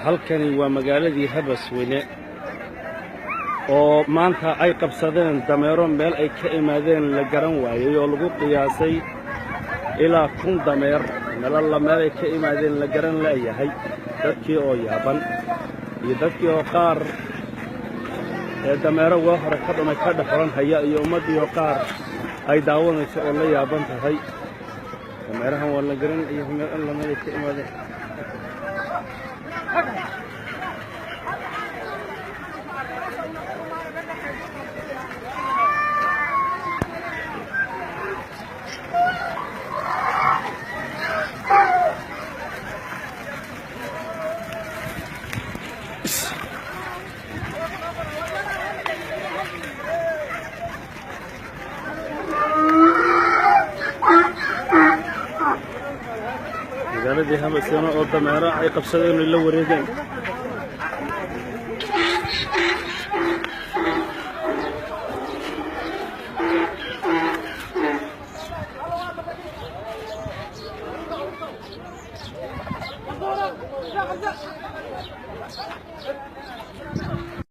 halkani waa magaaladii Habasweyne oo maanta ay qabsadeen dameero meel ay ka imaadeen la garan waayay oo lagu qiyaasay ilaa 1000 dameer meel ay ka imaadeen la garan laayahay dadkii oo yaaban iyo dadkii oo qaar dameero waa hore ka dhumay ka dhaxran haya iyo ummadii oo qaar ay daawanayso oo la yaaban tahay dameerahan waa la garan iyo meel ay ka imaadeen magaaladii Habasweyne oo dameero ay qabsadeen oo la wareegeen لا